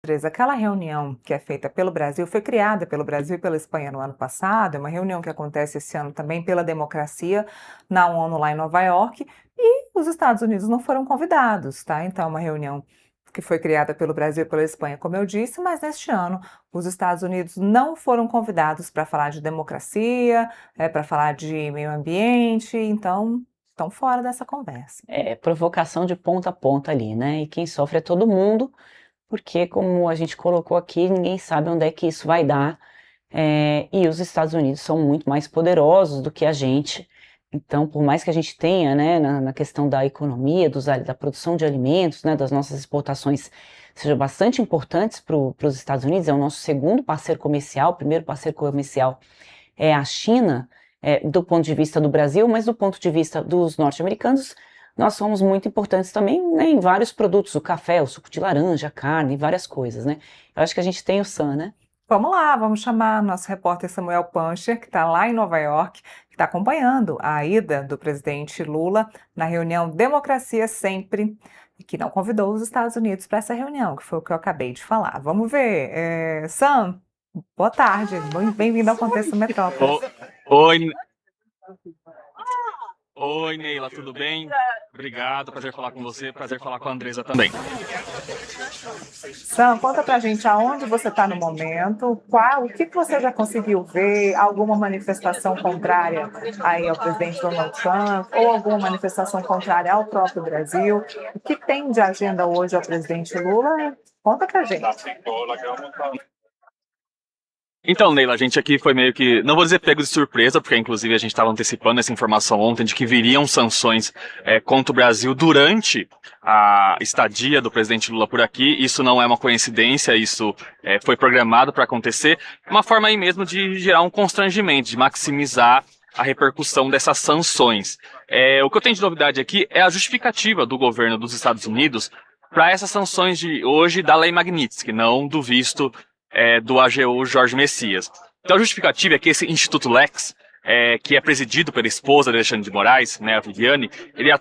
Andresa, aquela reunião que é feita pelo Brasil, foi criada pelo Brasil e pela Espanha no ano passado, é uma reunião que acontece esse ano também pela democracia na ONU lá em Nova York, e os Estados Unidos não foram convidados, tá? Então, é uma reunião que foi criada pelo Brasil e pela Espanha, como eu disse, mas neste ano os Estados Unidos não foram convidados para falar de democracia, para falar de meio ambiente, então estão fora dessa conversa. É provocação de ponta a ponta ali, né? E quem sofre é todo mundo, porque, como a gente colocou aqui, ninguém sabe onde é que isso vai dar. E os Estados Unidos são muito mais poderosos do que a gente. Então, por mais que a gente tenha, né, na questão da economia, da produção de alimentos, né, das nossas exportações, sejam bastante importantes para os Estados Unidos, é o nosso segundo parceiro comercial, o primeiro parceiro comercial é a China, do ponto de vista do Brasil, mas do ponto de vista dos norte-americanos, nós somos muito importantes também, né, em vários produtos, o café, o suco de laranja, a carne, várias coisas, né? Eu acho que a gente tem o Sam, né? Vamos lá, vamos chamar nosso repórter Samuel Pancher, que está lá em Nova York, que está acompanhando a ida do presidente Lula na reunião Democracia Sempre, e que não convidou os Estados Unidos para essa reunião, que foi o que eu acabei de falar. Vamos ver. Sam, boa tarde, bem-vindo ao Contexto Metrópolis. Oi, oi, Neila, tudo bem? Obrigado, prazer falar com você, prazer falar com a Andresa também. Sam, conta pra gente aonde você está no momento, o que você já conseguiu ver, alguma manifestação contrária aí ao presidente Donald Trump, ou alguma manifestação contrária ao próprio Brasil? O que tem de agenda hoje ao presidente Lula? Conta pra gente. Então, Neila, a gente aqui foi meio que, não vou dizer pego de surpresa, porque inclusive a gente estava antecipando essa informação ontem de que viriam sanções contra o Brasil durante a estadia do presidente Lula por aqui. Isso não é uma coincidência, isso foi programado para acontecer. É uma forma aí mesmo de gerar um constrangimento, de maximizar a repercussão dessas sanções. O que eu tenho de novidade aqui é a justificativa do governo dos Estados Unidos para essas sanções de hoje da Lei Magnitsky, não do visto do AGU Jorge Messias. Então a justificativa é que esse Instituto Lex, que é presidido pela esposa de Alexandre de Moraes, né, a Viviane, ele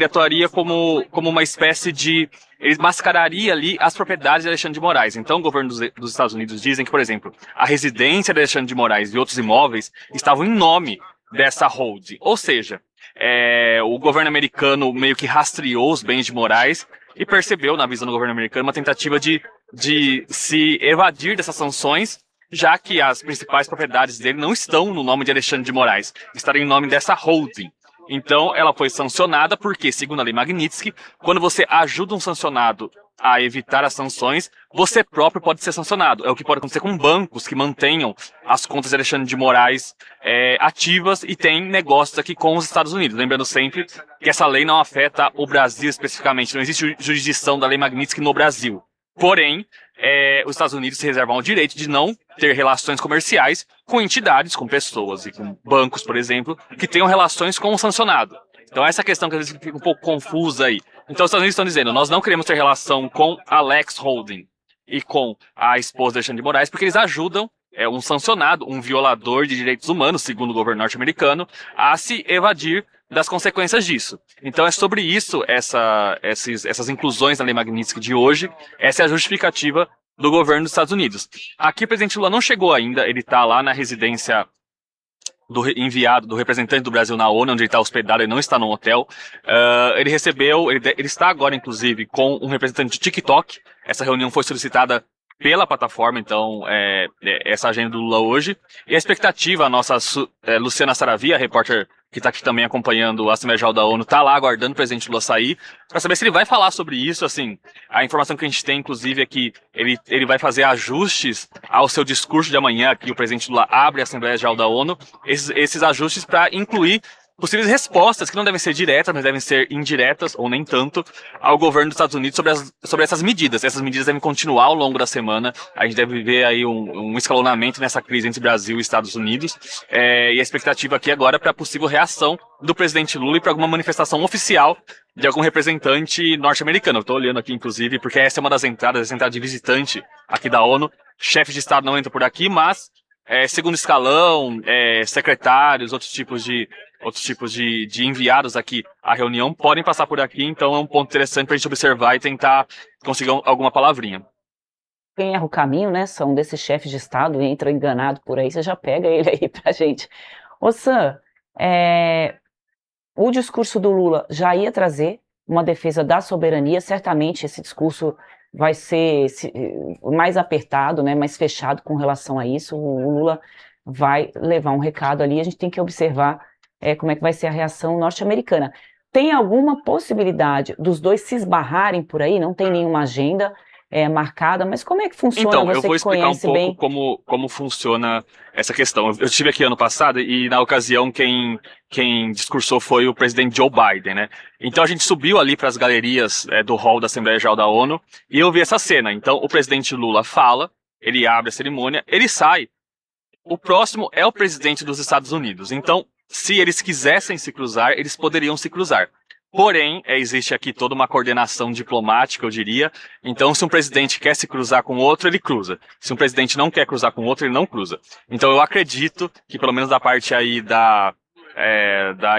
atuaria como uma espécie de... Ele mascararia ali as propriedades de Alexandre de Moraes. Então o governo dos Estados Unidos dizem que, por exemplo, a residência de Alexandre de Moraes e outros imóveis estavam em nome dessa holding. Ou seja, o governo americano meio que rastreou os bens de Moraes e percebeu, na visão do governo americano, uma tentativa de se evadir dessas sanções, já que as principais propriedades dele não estão no nome de Alexandre de Moraes, estariam em nome dessa holding. Então, ela foi sancionada porque, segundo a Lei Magnitsky, quando você ajuda um sancionado a evitar as sanções, você próprio pode ser sancionado. É o que pode acontecer com bancos que mantenham as contas de Alexandre de Moraes ativas e têm negócios aqui com os Estados Unidos. Lembrando sempre que essa lei não afeta o Brasil especificamente, não existe jurisdição da Lei Magnitsky no Brasil. Porém, os Estados Unidos se reservam o direito de não ter relações comerciais com entidades, com pessoas e com bancos, por exemplo, que tenham relações com o sancionado. Então essa questão que às vezes fica um pouco confusa aí. Então os Estados Unidos estão dizendo, nós não queremos ter relação com a Lex Holding e com a esposa de Alexandre de Moraes, porque eles ajudam um sancionado, um violador de direitos humanos, segundo o governo norte-americano, a se evadir das consequências disso. Então é sobre isso essas inclusões na Lei Magnitsky de hoje. Essa é a justificativa do governo dos Estados Unidos. Aqui o presidente Lula não chegou ainda, ele está lá na residência do enviado, do representante do Brasil na ONU, onde ele está hospedado, ele não está no hotel. Ele está agora, inclusive, com um representante de TikTok. Essa reunião foi solicitada pela plataforma, então, essa agenda do Lula hoje. E a expectativa, a nossa Luciana Saravia, a repórter que está aqui também acompanhando a Assembleia Geral da ONU, está lá aguardando o presidente Lula sair, para saber se ele vai falar sobre isso. Assim, a informação que a gente tem, inclusive, é que ele vai fazer ajustes ao seu discurso de amanhã, que o presidente Lula abre a Assembleia Geral da ONU, esses ajustes para incluir possíveis respostas, que não devem ser diretas, mas devem ser indiretas, ou nem tanto, ao governo dos Estados Unidos sobre essas medidas. Essas medidas devem continuar ao longo da semana. A gente deve ver aí um escalonamento nessa crise entre Brasil e Estados Unidos. E a expectativa aqui agora é para a possível reação do presidente Lula e para alguma manifestação oficial de algum representante norte-americano. Eu estou olhando aqui, inclusive, porque essa é uma das entradas, essa entrada de visitante aqui da ONU. Chefe de Estado não entra por aqui, mas segundo escalão, secretários, outros tipos de enviados aqui à reunião podem passar por aqui, então é um ponto interessante para a gente observar e tentar conseguir alguma palavrinha. quem erra o caminho, né? São desses chefes de Estado, entra enganado por aí, você já pega ele aí pra gente. Ô Sam, o discurso do Lula já ia trazer uma defesa da soberania, certamente esse discurso vai ser mais apertado, né, mais fechado com relação a isso. O Lula vai levar um recado ali, a gente tem que observar como é que vai ser a reação norte-americana. Tem alguma possibilidade dos dois se esbarrarem por aí? Não tem nenhuma agenda marcada, mas como é que funciona? Então, Você eu vou que explicar um conhece pouco bem. como funciona essa questão. Eu estive aqui ano passado e, na ocasião, quem discursou foi o presidente Joe Biden, né? Então, a gente subiu ali para as galerias do hall da Assembleia Geral da ONU e eu vi essa cena. Então, o presidente Lula fala, ele abre a cerimônia, ele sai. O próximo é o presidente dos Estados Unidos. Então, se eles quisessem se cruzar, eles poderiam se cruzar. Porém, existe aqui toda uma coordenação diplomática, eu diria. Então, se um presidente quer se cruzar com outro, ele cruza. Se um presidente não quer cruzar com outro, ele não cruza. Então, eu acredito que, pelo menos da parte aí da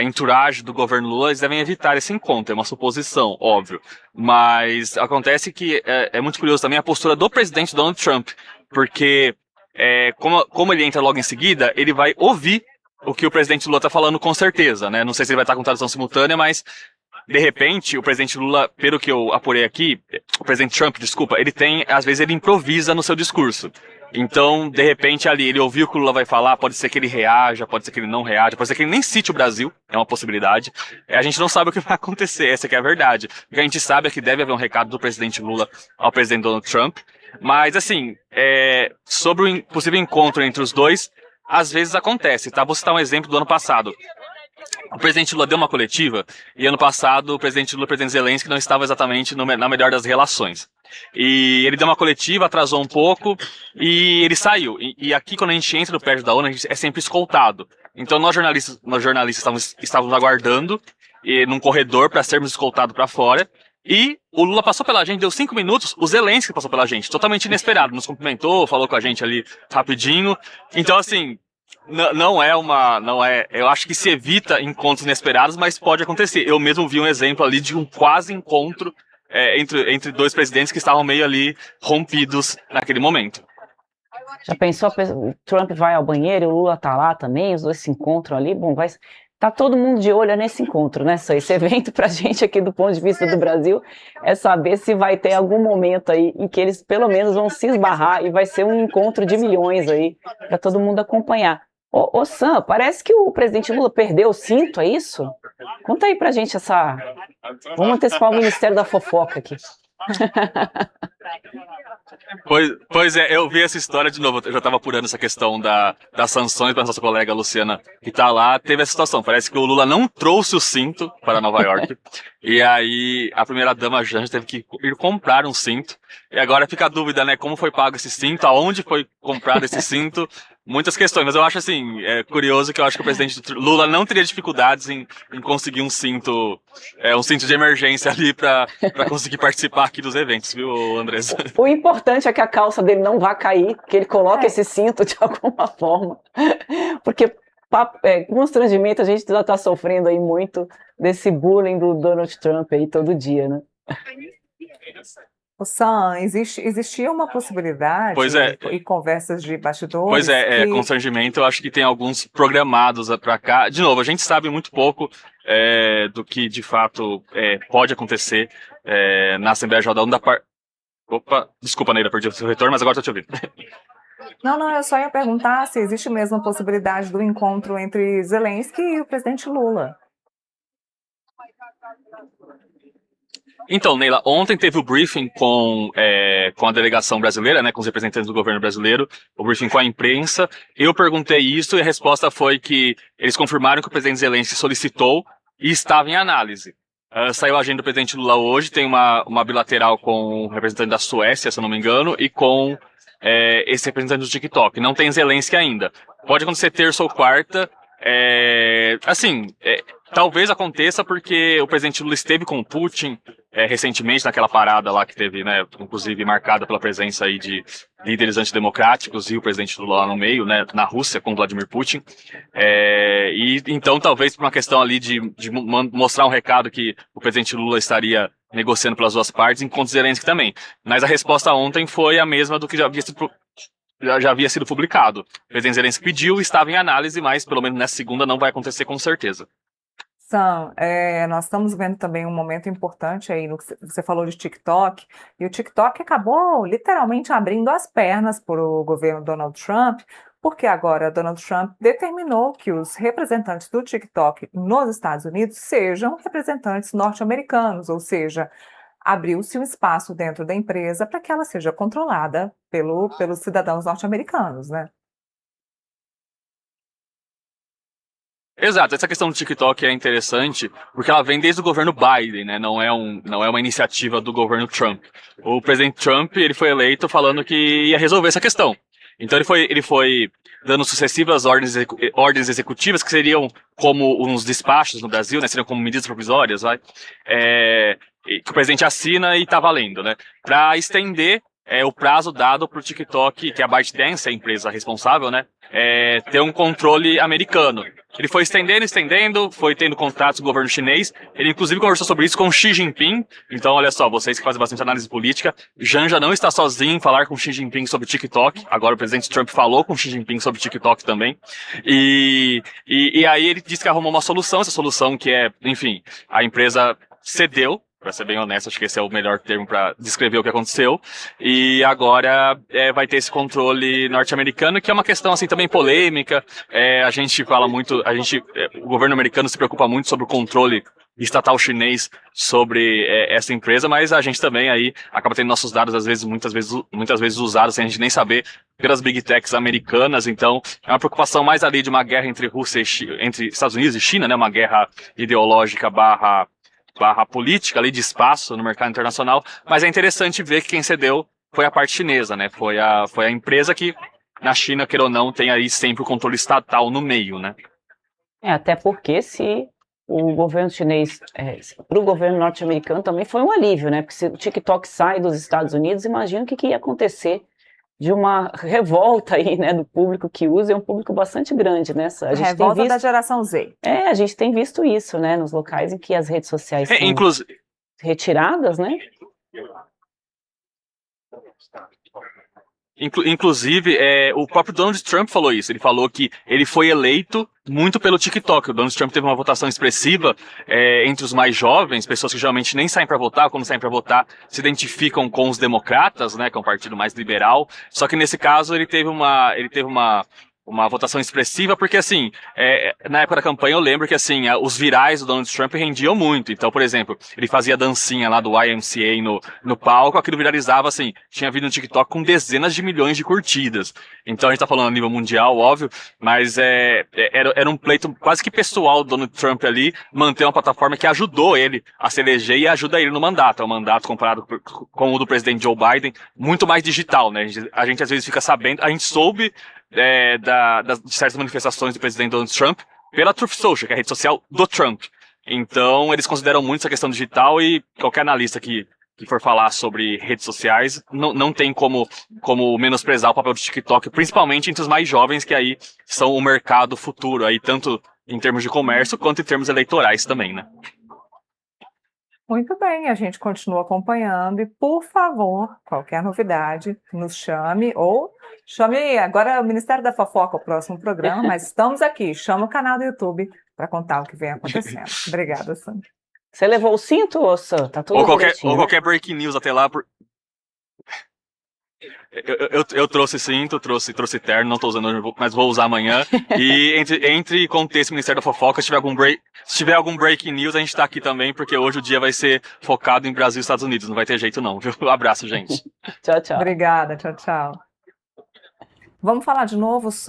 entourage do governo Lula, eles devem evitar esse encontro. É uma suposição, óbvio. Mas acontece que é muito curioso também a postura do presidente Donald Trump. Porque, como ele entra logo em seguida, ele vai ouvir o que o presidente Lula está falando com certeza, né? Não sei se ele vai estar com tradução simultânea, mas de repente, o presidente Lula, pelo que eu apurei aqui, o presidente Trump, desculpa, às vezes ele improvisa no seu discurso. Então, de repente, ali, ele ouviu o que o Lula vai falar, pode ser que ele reaja, pode ser que ele não reaja, pode ser que ele nem cite o Brasil, é uma possibilidade. A gente não sabe o que vai acontecer, essa que é a verdade. O que a gente sabe é que deve haver um recado do presidente Lula ao presidente Donald Trump, mas, assim, sobre o possível encontro entre os dois, às vezes acontece, tá? Vou citar um exemplo do ano passado. O presidente Lula deu uma coletiva e ano passado o presidente Lula e o presidente Zelensky não estavam exatamente na melhor das relações. E ele deu uma coletiva, atrasou um pouco e ele saiu. E aqui, quando a gente entra no prédio da ONU, a gente é sempre escoltado. Então nós jornalistas estávamos aguardando num corredor para sermos escoltados para fora. E o Lula passou pela gente, deu 5 minutos, o Zelensky passou pela gente, totalmente inesperado, nos cumprimentou, falou com a gente ali rapidinho. Então, assim, eu acho que se evita encontros inesperados, mas pode acontecer. Eu mesmo vi um exemplo ali de um quase encontro entre dois presidentes que estavam meio ali rompidos naquele momento. Já pensou, o Trump vai ao banheiro e o Lula tá lá também, os dois se encontram ali, bom, tá todo mundo de olho nesse encontro, né? Esse evento pra gente aqui do ponto de vista do Brasil é saber se vai ter algum momento aí em que eles pelo menos vão se esbarrar e vai ser um encontro de milhões aí pra todo mundo acompanhar. Ô Sam, parece que o presidente Lula perdeu o cinto, é isso? Conta aí pra gente Vamos antecipar o Ministério da Fofoca aqui. Pois é, eu vi essa história de novo, eu já estava apurando essa questão das sanções para nossa colega Luciana, que está lá, teve essa situação, parece que o Lula não trouxe o cinto para Nova York, e aí a primeira-dama Janja teve que ir comprar um cinto, e agora fica a dúvida, né, como foi pago esse cinto, aonde foi comprado esse cinto, muitas questões, mas eu acho assim, curioso que eu acho que o presidente Lula não teria dificuldades em conseguir um cinto de emergência ali para conseguir participar aqui dos eventos, viu, Andressa? O importante é que a calça dele não vá cair, que ele coloque esse cinto de alguma forma, porque constrangimento a gente já está sofrendo aí muito desse bullying do Donald Trump aí todo dia, né? Sam, existia uma possibilidade e conversas de bastidores. Pois constrangimento, eu acho que tem alguns programados para cá. De novo, a gente sabe muito pouco do que de fato pode acontecer na Assembleia Geral da ONU. Opa, desculpa, Neila, perdi o seu retorno, mas agora estou te ouvindo. Não, eu só ia perguntar se existe mesmo a possibilidade do encontro entre Zelensky e o presidente Lula. Então, Neila, ontem teve o briefing com a delegação brasileira, né, com os representantes do governo brasileiro, o briefing com a imprensa. Eu perguntei isso e a resposta foi que eles confirmaram que o presidente Zelensky solicitou e estava em análise. Saiu a agenda do presidente Lula hoje, tem uma bilateral com o representante da Suécia, se eu não me engano, e com esse representante do TikTok. Não tem Zelensky ainda. Pode acontecer terça ou quarta. Talvez aconteça porque o presidente Lula esteve com o Putin recentemente naquela parada lá que teve, né, inclusive marcada pela presença aí de líderes antidemocráticos e o presidente Lula lá no meio, né, na Rússia com Vladimir Putin. E então talvez por uma questão ali de mostrar um recado que o presidente Lula estaria negociando pelas duas partes, enquanto Zelensky também. Mas a resposta ontem foi a mesma do que já havia sido publicado. O presidente Zelensky pediu, estava em análise, mas pelo menos nessa segunda não vai acontecer com certeza. Sam, nós estamos vendo também um momento importante aí no que você falou de TikTok, e o TikTok acabou literalmente abrindo as pernas para o governo Donald Trump, porque agora Donald Trump determinou que os representantes do TikTok nos Estados Unidos sejam representantes norte-americanos, ou seja, abriu-se um espaço dentro da empresa para que ela seja controlada pelos cidadãos norte-americanos, né? Exato, essa questão do TikTok é interessante porque ela vem desde o governo Biden, né? Não é uma iniciativa do governo Trump. O presidente Trump, ele foi eleito falando que ia resolver essa questão. Então ele foi dando sucessivas ordens executivas que seriam como uns despachos no Brasil, né? Seriam como medidas provisórias, vai? Que o presidente assina e tá valendo, né? Para estender o prazo dado para o TikTok, que é a ByteDance, a empresa responsável, né? Ter um controle americano. Ele foi estendendo, foi tendo contatos com o governo chinês. Ele, inclusive, conversou sobre isso com Xi Jinping. Então, olha só, vocês que fazem bastante análise política, Janja não está sozinho em falar com Xi Jinping sobre TikTok. Agora, o presidente Trump falou com Xi Jinping sobre TikTok também. E aí ele disse que arrumou uma solução. Essa solução que enfim, a empresa cedeu. Para ser bem honesto, acho que esse é o melhor termo para descrever o que aconteceu. E agora vai ter esse controle norte-americano, que é uma questão assim também polêmica. A gente fala muito, o governo americano se preocupa muito sobre o controle estatal chinês sobre essa empresa, mas a gente também aí acaba tendo nossos dados muitas vezes usados sem a gente nem saber pelas big techs americanas. Então é uma preocupação mais ali de uma guerra entre entre Estados Unidos e China, né? Uma guerra ideológica barra política ali de espaço no mercado internacional, mas é interessante ver que quem cedeu foi a parte chinesa, né? Foi a empresa que, na China, queira ou não, tem aí sempre o controle estatal no meio, né? Até porque se o governo chinês, para o governo norte-americano também foi um alívio, né? Porque se o TikTok sai dos Estados Unidos, imagina o que ia acontecer de uma revolta aí, né, do público que usa, é um público bastante grande, né? A gente revolta tem visto, da geração Z. a gente tem visto isso, né, nos locais em que as redes sociais são retiradas, né? Inclusive, o próprio Donald Trump falou isso. Ele falou que ele foi eleito muito pelo TikTok. O Donald Trump teve uma votação expressiva entre os mais jovens, pessoas que geralmente nem saem para votar, quando saem para votar se identificam com os democratas, né, que é um partido mais liberal. Só que nesse caso ele teve uma votação expressiva, porque assim, na época da campanha eu lembro que assim, os virais do Donald Trump rendiam muito. Então, por exemplo, ele fazia dancinha lá do YMCA no palco, aquilo viralizava assim, tinha vídeo no TikTok com dezenas de milhões de curtidas. Então a gente tá falando a nível mundial, óbvio, mas era um pleito quase que pessoal do Donald Trump ali, manter uma plataforma que ajudou ele a se eleger e ajuda ele no mandato. É um mandato comparado com o do presidente Joe Biden, muito mais digital, né? A gente às vezes fica sabendo, a gente soube de certas manifestações do presidente Donald Trump pela Truth Social, que é a rede social do Trump. Então, eles consideram muito essa questão digital e qualquer analista que for falar sobre redes sociais não tem como menosprezar o papel do TikTok, principalmente entre os mais jovens, que aí são o mercado futuro, aí, tanto em termos de comércio quanto em termos eleitorais também, né? Muito bem, a gente continua acompanhando e, por favor, qualquer novidade, nos chame ou chame agora o Ministério da Fofoca, o próximo programa, mas estamos aqui, chama o canal do YouTube para contar o que vem acontecendo. Obrigada, Sandra. Você levou o cinto, Sam? Tá tudo ou direitinho, né? qualquer breaking news até lá. Eu trouxe cinto, trouxe terno, não tô usando, mas vou usar amanhã. E entre contexto Ministério da Fofoca, se tiver algum breaking news, a gente tá aqui também, porque hoje o dia vai ser focado em Brasil e Estados Unidos. Não vai ter jeito não, viu? Um abraço, gente. Tchau, tchau. Obrigada, tchau, tchau. Vamos falar de novo sobre